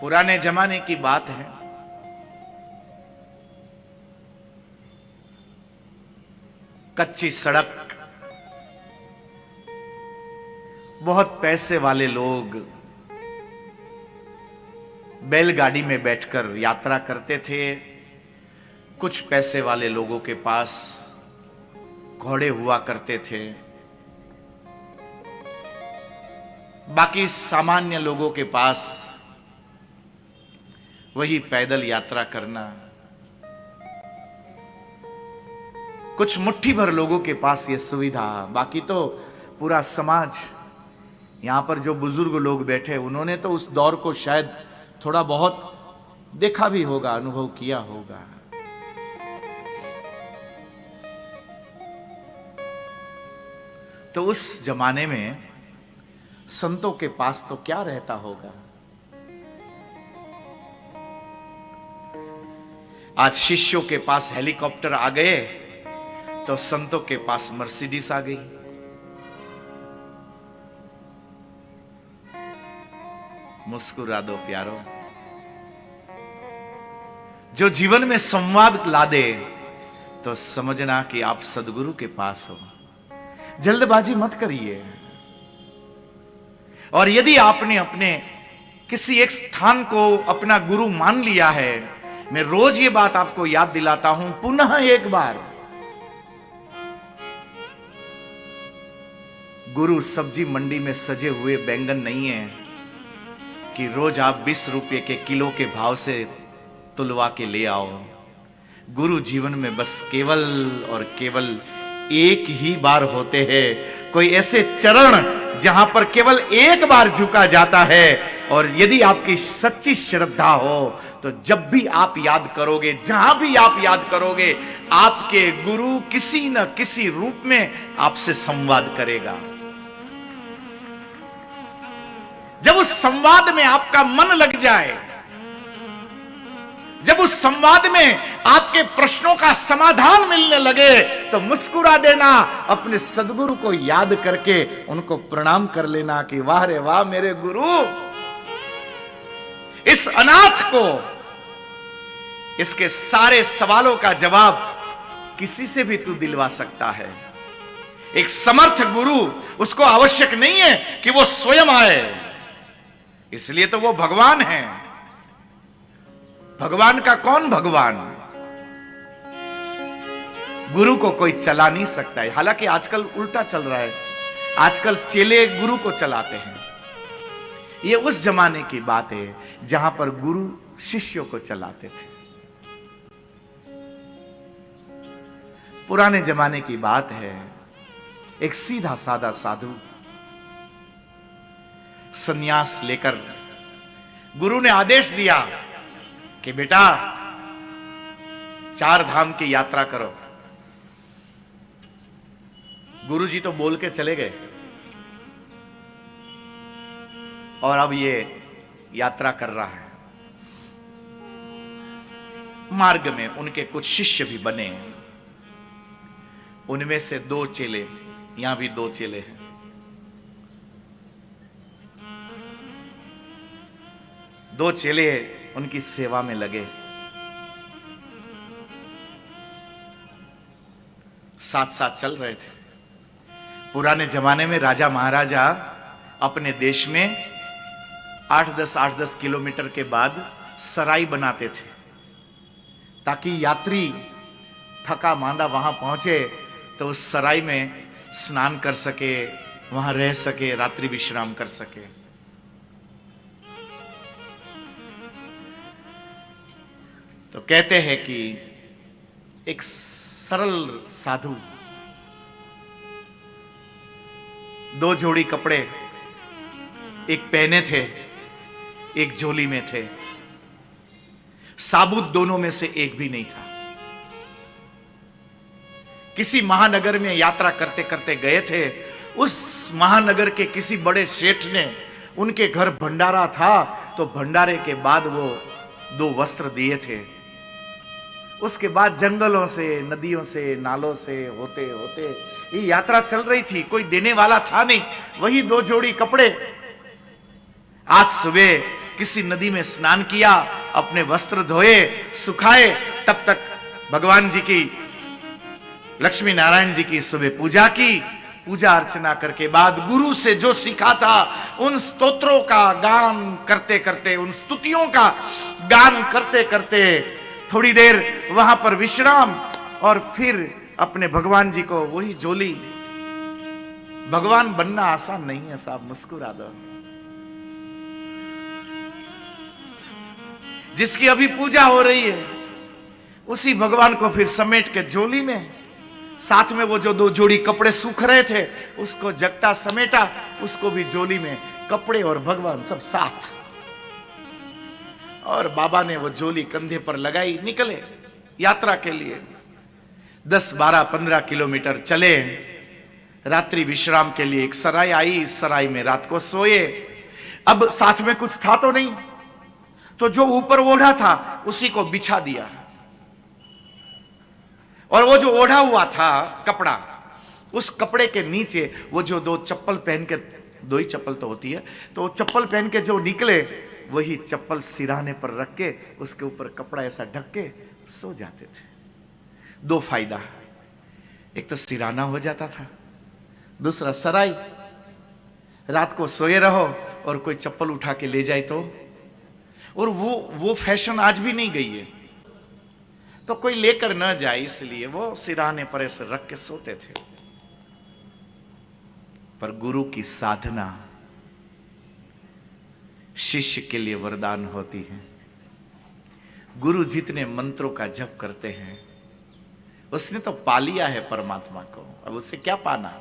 पुराने जमाने की बात है, कच्ची सड़क, बहुत पैसे वाले लोग बैलगाड़ी में बैठकर यात्रा करते थे। कुछ पैसे वाले लोगों के पास घोड़े हुआ करते थे, बाकी सामान्य लोगों के पास वही पैदल यात्रा करना। कुछ मुट्ठी भर लोगों के पास यह सुविधा, बाकी तो पूरा समाज। यहां पर जो बुजुर्ग लोग बैठे उन्होंने तो उस दौर को शायद थोड़ा बहुत देखा भी होगा, अनुभव किया होगा। तो उस जमाने में संतों के पास तो क्या रहता होगा। आज शिष्यों के पास हेलीकॉप्टर आ गए तो संतों के पास मर्सिडीज आ गई। मुस्कुरा दो प्यारो, जो जीवन में संवाद ला दे तो समझना कि आप सदगुरु के पास हो। जल्दबाजी मत करिए। और यदि आपने अपने किसी एक स्थान को अपना गुरु मान लिया है, मैं रोज ये बात आपको याद दिलाता हूं पुनः एक बार, गुरु सब्जी मंडी में सजे हुए बैंगन नहीं है कि रोज आप 20 रुपए के किलो के भाव से तुलवा के ले आओ। गुरु जीवन में बस केवल और केवल एक ही बार होते हैं। कोई ऐसे चरण जहां पर केवल एक बार झुका जाता है, और यदि आपकी सच्ची श्रद्धा हो तो जब भी आप याद करोगे, जहां भी आप याद करोगे, आपके गुरु किसी न किसी रूप में आपसे संवाद करेगा। जब उस संवाद में आपका मन लग जाए, जब उस संवाद में आपके प्रश्नों का समाधान मिलने लगे, तो मुस्कुरा देना, अपने सदगुरु को याद करके उनको प्रणाम कर लेना कि वाह रे वाह मेरे गुरु, इस अनाथ को इसके सारे सवालों का जवाब किसी से भी तू दिलवा सकता है। एक समर्थ गुरु, उसको आवश्यक नहीं है कि वो स्वयं आए, इसलिए तो वो भगवान है। भगवान का कौन भगवान? गुरु को कोई चला नहीं सकता है। हालांकि आजकल उल्टा चल रहा है, आजकल चेले गुरु को चलाते हैं। ये उस जमाने की बात है जहां पर गुरु शिष्यों को चलाते थे। पुराने जमाने की बात है, एक सीधा साधा साधु सन्यास लेकर गुरु ने आदेश दिया कि बेटा 4 धाम की यात्रा करो। गुरुजी तो बोल के चले गए और अब ये यात्रा कर रहा है। मार्ग में उनके कुछ शिष्य भी बने, उनमें से 2 चेले, यहां भी 2 चेले हैं। दो चेले उनकी सेवा में लगे, साथ साथ चल रहे थे। पुराने जमाने में राजा महाराजा अपने देश में 8-10 किलोमीटर के बाद सराय बनाते थे, ताकि यात्री थका मांदा वहां पहुंचे तो उस सराय में स्नान कर सके, वहां रह सके, रात्रि विश्राम कर सके। तो कहते हैं कि एक सरल साधु 2 जोड़ी कपड़े एक पहने थे, एक झोली में थे, साबुत दोनों में से एक भी नहीं था। किसी महानगर में यात्रा करते करते गए थे। उस महानगर के किसी बड़े सेठ ने, उनके घर भंडारा था, तो भंडारे के बाद वो 2 वस्त्र दिए थे। उसके बाद जंगलों से, नदियों से, नालों से होते होते ये यात्रा चल रही थी। कोई देने वाला था नहीं, वही 2 जोड़ी कपड़े। आज सुबह किसी नदी में स्नान किया, अपने वस्त्र धोए, सुखाए, तब तक भगवान जी की, लक्ष्मी नारायण जी की सुबह पूजा की। पूजा अर्चना करके बाद गुरु से जो सीखा था उन स्तोत्रों का गान करते करते, उन स्तुतियों का गान करते करते थोड़ी देर वहां पर विश्राम, और फिर अपने भगवान जी को वही जोली। भगवान बनना आसान नहीं है साहब, मुस्कुरा दो। जिसकी अभी पूजा हो रही है उसी भगवान को फिर समेट के जोली में, साथ में वो जो 2 जोड़ी कपड़े सूख रहे थे उसको जगटा समेटा, उसको भी जोली में, कपड़े और भगवान सब साथ। और बाबा ने वो जोली कंधे पर लगाई, निकले यात्रा के लिए। 10, 12, 15 किलोमीटर चले। रात्रि विश्राम के लिए एक सराय आई, इस सराय में रात को सोए। अब साथ में कुछ था तो नहीं, तो जो ऊपर ओढ़ा था उसी को बिछा दिया, और वो जो ओढ़ा हुआ था कपड़ा, उस कपड़े के नीचे वो जो 2 चप्पल पहन के, 2 ही चप्पल तो होती है, तो वो चप्पल पहन के जो निकले वही चप्पल सिराने पर रख के उसके ऊपर कपड़ा ऐसा ढक के सो जाते थे। 2 फायदा, एक तो सिराना हो जाता था, दूसरा सराय, रात को सोए रहो और कोई चप्पल उठा के ले जाए तो। और वो फैशन आज भी नहीं गई है, तो कोई लेकर न जाए इसलिए वो सिराने पर ऐसे रख के सोते थे। पर गुरु की साधना शिष्य के लिए वरदान होती है। गुरु जितने मंत्रों का जप करते हैं, उसने तो पा लिया है परमात्मा को, अब उससे क्या पाना।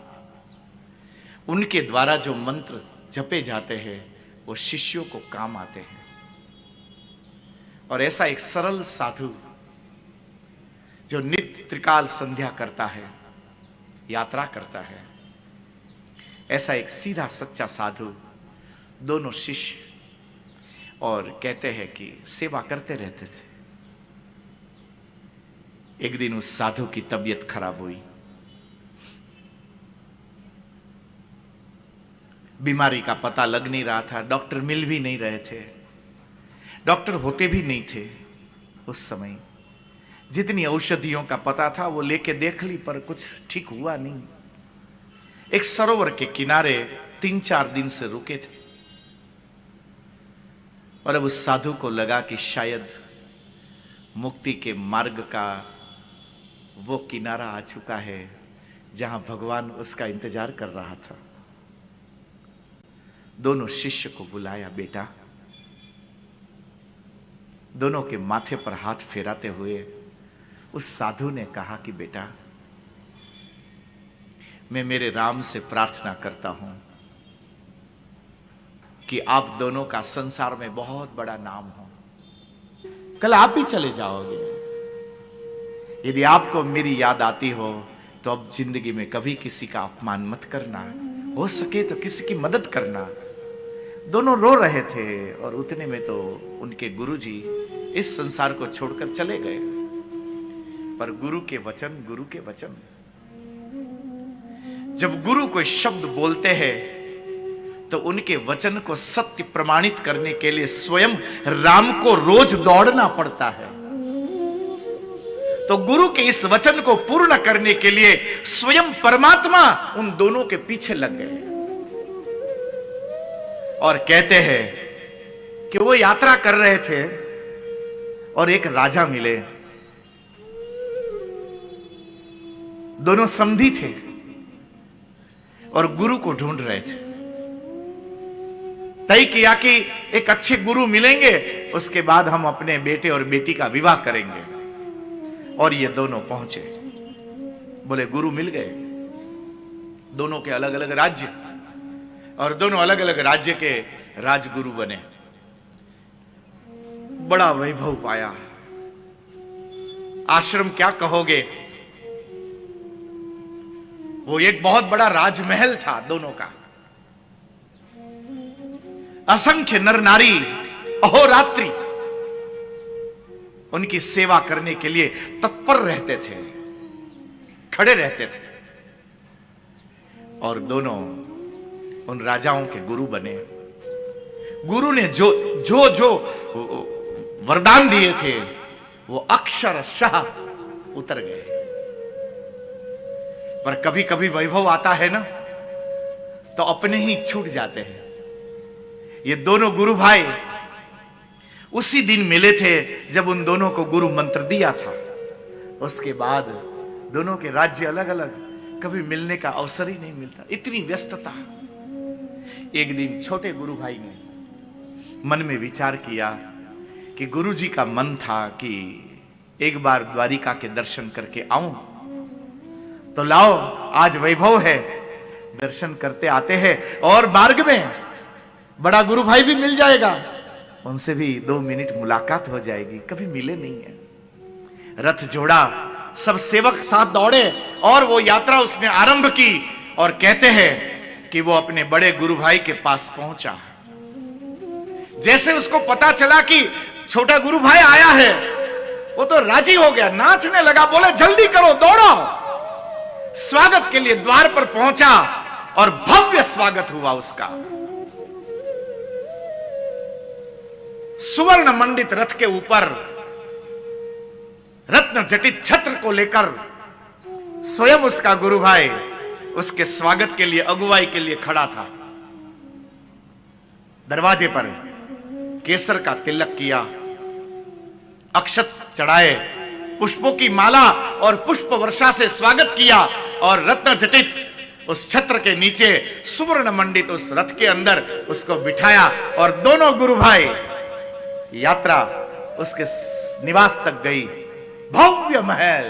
उनके द्वारा जो मंत्र जपे जाते हैं वो शिष्यों को काम आते हैं। और ऐसा एक सरल साधु जो नित्य त्रिकाल संध्या करता है, यात्रा करता है, ऐसा एक सीधा सच्चा साधु, दोनों शिष्य, और कहते हैं कि सेवा करते रहते थे। एक दिन उस साधु की तबीयत खराब हुई, बीमारी का पता लग नहीं रहा था, डॉक्टर मिल भी नहीं रहे थे, डॉक्टर होते भी नहीं थे उस समय। जितनी औषधियों का पता था वो लेके देख ली, पर कुछ ठीक हुआ नहीं। एक सरोवर के किनारे 3-4 दिन से रुके थे, और अब उस साधु को लगा कि शायद मुक्ति के मार्ग का वो किनारा आ चुका है जहां भगवान उसका इंतजार कर रहा था। दोनों शिष्य को बुलाया, बेटा। दोनों के माथे पर हाथ फेराते हुए उस साधु ने कहा कि बेटा, मैं मेरे राम से प्रार्थना करता हूं कि आप दोनों का संसार में बहुत बड़ा नाम हो। कल आप भी चले जाओगे। यदि आपको मेरी याद आती हो तो अब जिंदगी में कभी किसी का अपमान मत करना, हो सके तो किसी की मदद करना। दोनों रो रहे थे, और उतने में तो उनके गुरुजी इस संसार को छोड़कर चले गए। पर गुरु के वचन, गुरु के वचन, जब गुरु कोई शब्द बोलते हैं तो उनके वचन को सत्य प्रमाणित करने के लिए स्वयं राम को रोज दौड़ना पड़ता है। तो गुरु के इस वचन को पूर्ण करने के लिए स्वयं परमात्मा उन दोनों के पीछे लग गए। और कहते हैं कि वो यात्रा कर रहे थे और एक राजा मिले। दोनों समधी थे और गुरु को ढूंढ रहे थे। तय किया कि एक अच्छे गुरु मिलेंगे, उसके बाद हम अपने बेटे और बेटी का विवाह करेंगे। और ये दोनों पहुंचे, बोले गुरु मिल गए। दोनों के अलग अलग राज्य, और दोनों अलग अलग राज्य के राजगुरु बने। बड़ा वैभव पाया। आश्रम क्या कहोगे, वो एक बहुत बड़ा राजमहल था दोनों का। असंख्य नर नारी अहोरात्रि उनकी सेवा करने के लिए तत्पर रहते थे, खड़े रहते थे। और दोनों उन राजाओं के गुरु बने। गुरु ने जो जो जो वरदान दिए थे वो अक्षरशः उतर गए। पर कभी कभी वैभव आता है ना, तो अपने ही छूट जाते हैं। ये दोनों गुरु भाई उसी दिन मिले थे जब उन दोनों को गुरु मंत्र दिया था। उसके बाद दोनों के राज्य अलग अलग, कभी मिलने का अवसर ही नहीं मिलता, इतनी व्यस्तता। एक दिन छोटे गुरु भाई ने मन में विचार किया कि गुरु जी का मन था कि एक बार द्वारिका के दर्शन करके आऊं, तो लाओ आज वैभव है, दर्शन करते आते हैं और मार्ग में बड़ा गुरु भाई भी मिल जाएगा, उनसे भी 2 मिनट मुलाकात हो जाएगी, कभी मिले नहीं है। रथ जोड़ा, सब सेवक साथ दौड़े और वो यात्रा उसने आरंभ की। और कहते हैं कि वो अपने बड़े गुरु भाई के पास पहुंचा। जैसे उसको पता चला कि छोटा गुरु भाई आया है, वो तो राजी हो गया, नाचने लगा, बोले जल्दी करो, दौड़ो। स्वागत के लिए द्वार पर पहुंचा और भव्य स्वागत हुआ उसका। सुवर्ण मंडित रथ के ऊपर रत्न जटित छत्र को लेकर स्वयं उसका गुरु भाई उसके स्वागत के लिए, अगुवाई के लिए खड़ा था। दरवाजे पर केसर का तिलक किया, अक्षत चढ़ाए, पुष्पों की माला और पुष्प वर्षा से स्वागत किया और रत्न जटित उस छत्र के नीचे सुवर्ण मंडित उस रथ के अंदर उसको बिठाया और दोनों गुरु भाई यात्रा उसके निवास तक गई। भव्य महल,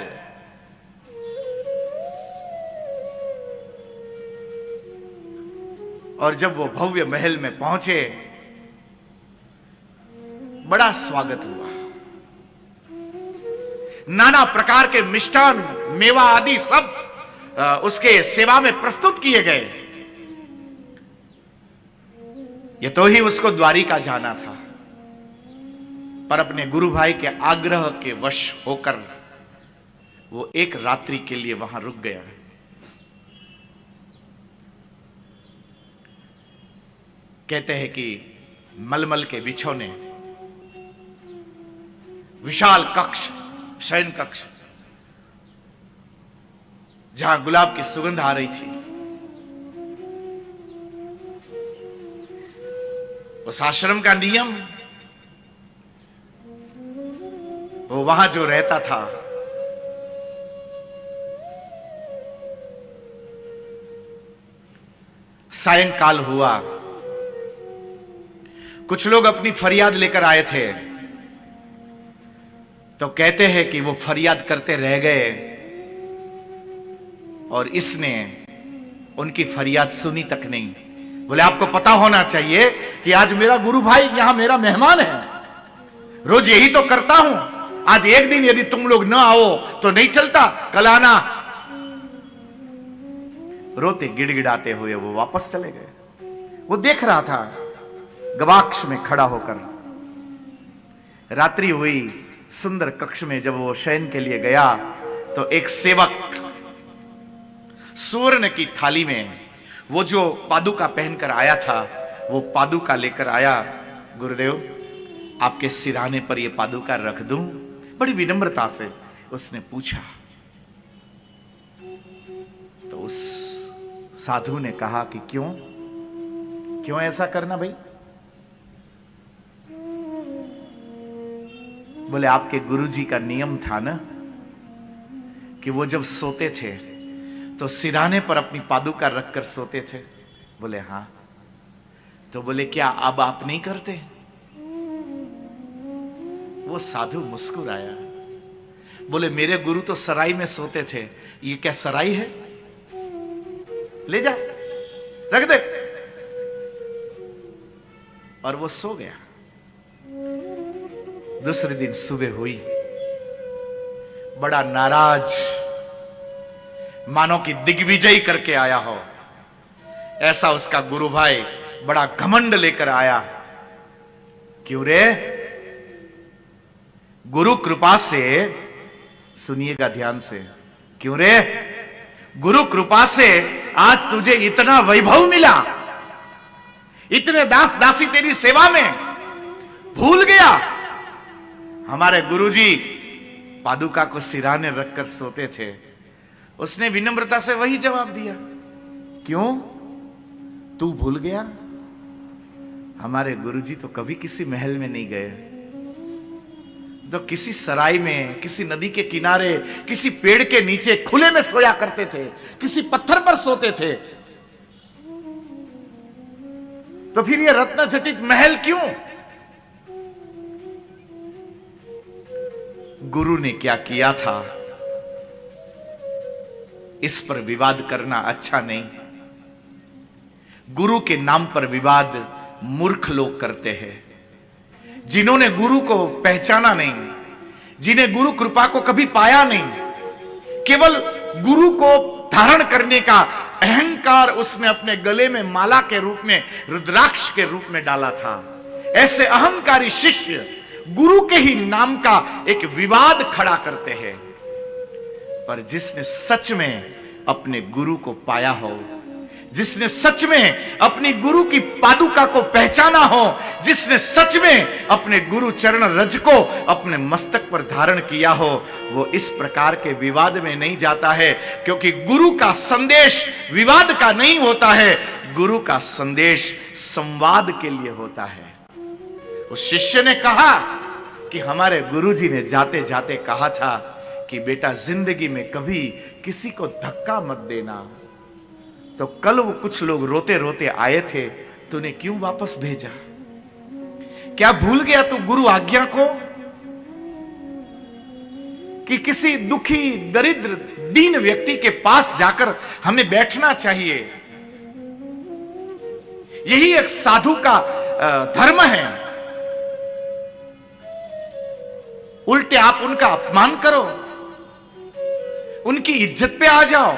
और जब वो भव्य महल में पहुंचे, बड़ा स्वागत हुआ। नाना प्रकार के मिष्ठान, मेवा आदि सब उसके सेवा में प्रस्तुत किए गए। ये तो ही उसको द्वारिका जाना था, पर अपने गुरु भाई के आग्रह के वश होकर वो एक रात्रि के लिए वहां रुक गया। कहते हैं कि मलमल के बिछौने, विशाल कक्ष, शयन कक्ष, जहां गुलाब की सुगंध आ रही थी, उस आश्रम का नियम, वो वहां जो रहता था, सायंकाल हुआ, कुछ लोग अपनी फरियाद लेकर आए थे, तो कहते हैं कि वो फरियाद करते रह गए और इसने उनकी फरियाद सुनी तक नहीं। बोले आपको पता होना चाहिए कि आज मेरा गुरु भाई यहां मेरा मेहमान है, रोज यही तो करता हूं, आज एक दिन यदि तुम लोग ना आओ तो नहीं चलता, कल आना। रोते गिड़गिड़ाते हुए वो वापस चले गए। वो देख रहा था गवाक्ष में खड़ा होकर। रात्रि हुई, सुंदर कक्ष में जब वो शयन के लिए गया तो एक सेवक सुवर्ण की थाली में वो जो पादुका पहनकर आया था, वो पादुका लेकर आया। गुरुदेव, आपके सिराने पर ये पादुका रख दूं? बड़ी विनम्रता से उसने पूछा। तो उस साधु ने कहा कि क्यों ऐसा करना भाई? बोले आपके गुरुजी का नियम था ना कि वो जब सोते थे तो सिराने पर अपनी पादुका रखकर सोते थे। बोले हां। तो बोले क्या अब आप नहीं करते? वो साधु मुस्कुराया, बोले मेरे गुरु तो सराय में सोते थे, ये क्या सराय है? ले जा, रख दे। और वो सो गया। दूसरे दिन सुबह हुई, बड़ा नाराज, मानो कि दिग्विजय करके आया हो, ऐसा उसका गुरु भाई बड़ा घमंड लेकर आया। क्यों रे? गुरु कृपा से, सुनिएगा ध्यान से, क्यों रे? गुरु कृपा से आज तुझे इतना वैभव मिला, इतने दास दासी तेरी सेवा में भूल गया। हमारे गुरुजी पादुका को सिराने रखकर सोते थे। उसने विनम्रता से वही जवाब दिया, क्यों तू भूल गया? हमारे गुरुजी तो कभी किसी महल में नहीं गए, तो किसी सराय में, किसी नदी के किनारे, किसी पेड़ के नीचे खुले में सोया करते थे, किसी पत्थर पर सोते थे। तो फिर ये रत्नजटित महल क्यों? गुरु ने क्या किया था, इस पर विवाद करना अच्छा नहीं। गुरु के नाम पर विवाद मूर्ख लोग करते हैं, जिन्होंने गुरु को पहचाना नहीं, जिन्हें गुरु कृपा को कभी पाया नहीं। केवल गुरु को धारण करने का अहंकार उसने अपने गले में माला के रूप में, रुद्राक्ष के रूप में डाला था। ऐसे अहंकारी शिष्य गुरु के ही नाम का एक विवाद खड़ा करते हैं। पर जिसने सच में अपने गुरु को पाया हो, जिसने सच में अपनी गुरु की पादुका को पहचाना हो, जिसने सच में अपने गुरु चरण रज को अपने मस्तक पर धारण किया हो, वो इस प्रकार के विवाद में नहीं जाता है, क्योंकि गुरु का संदेश विवाद का नहीं होता है। गुरु का संदेश संवाद के लिए होता है। उस शिष्य ने कहा कि हमारे गुरुजी ने जाते जाते कहा था कि बेटा जिंदगी में कभी किसी को धक्का मत देना। तो कल वो कुछ लोग रोते रोते आए थे, तूने क्यों वापस भेजा? क्या भूल गया तू गुरु आज्ञा को, कि किसी दुखी दरिद्र दीन व्यक्ति के पास जाकर हमें बैठना चाहिए? यही एक साधु का धर्म है। उल्टे आप उनका अपमान करो, उनकी इज्जत पे आ जाओ।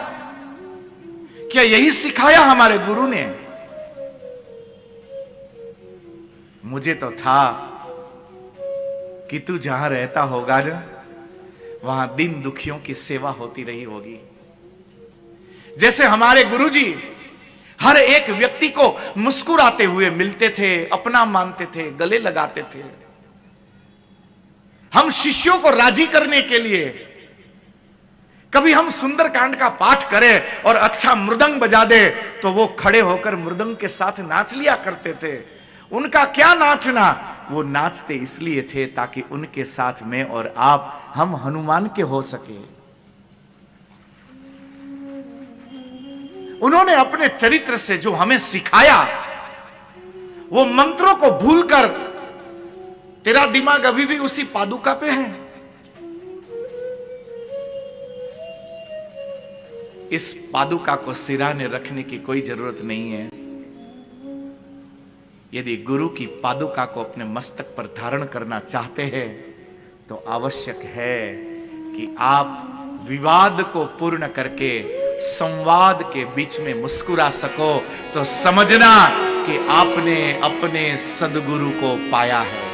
क्या यही सिखाया हमारे गुरु ने? मुझे तो था कि तू जहां रहता होगा ना, वहां दीन दुखियों की सेवा होती रही होगी। जैसे हमारे गुरुजी हर एक व्यक्ति को मुस्कुराते हुए मिलते थे, अपना मानते थे, गले लगाते थे। हम शिष्यों को राजी करने के लिए कभी हम सुंदरकांड का पाठ करें और अच्छा मृदंग बजा दे, तो वो खड़े होकर मृदंग के साथ नाच लिया करते थे। उनका क्या नाचना, वो नाचते इसलिए थे ताकि उनके साथ मैं और आप, हम हनुमान के हो सके। उन्होंने अपने चरित्र से जो हमें सिखाया, वो मंत्रों को भूलकर तेरा दिमाग अभी भी उसी पादुका पे है। इस पादुका को सिराने रखने की कोई जरूरत नहीं है। यदि गुरु की पादुका को अपने मस्तक पर धारण करना चाहते हैं, तो आवश्यक है कि आप विवाद को पूर्ण करके संवाद के बीच में मुस्कुरा सको, तो समझना कि आपने अपने सदगुरु को पाया है।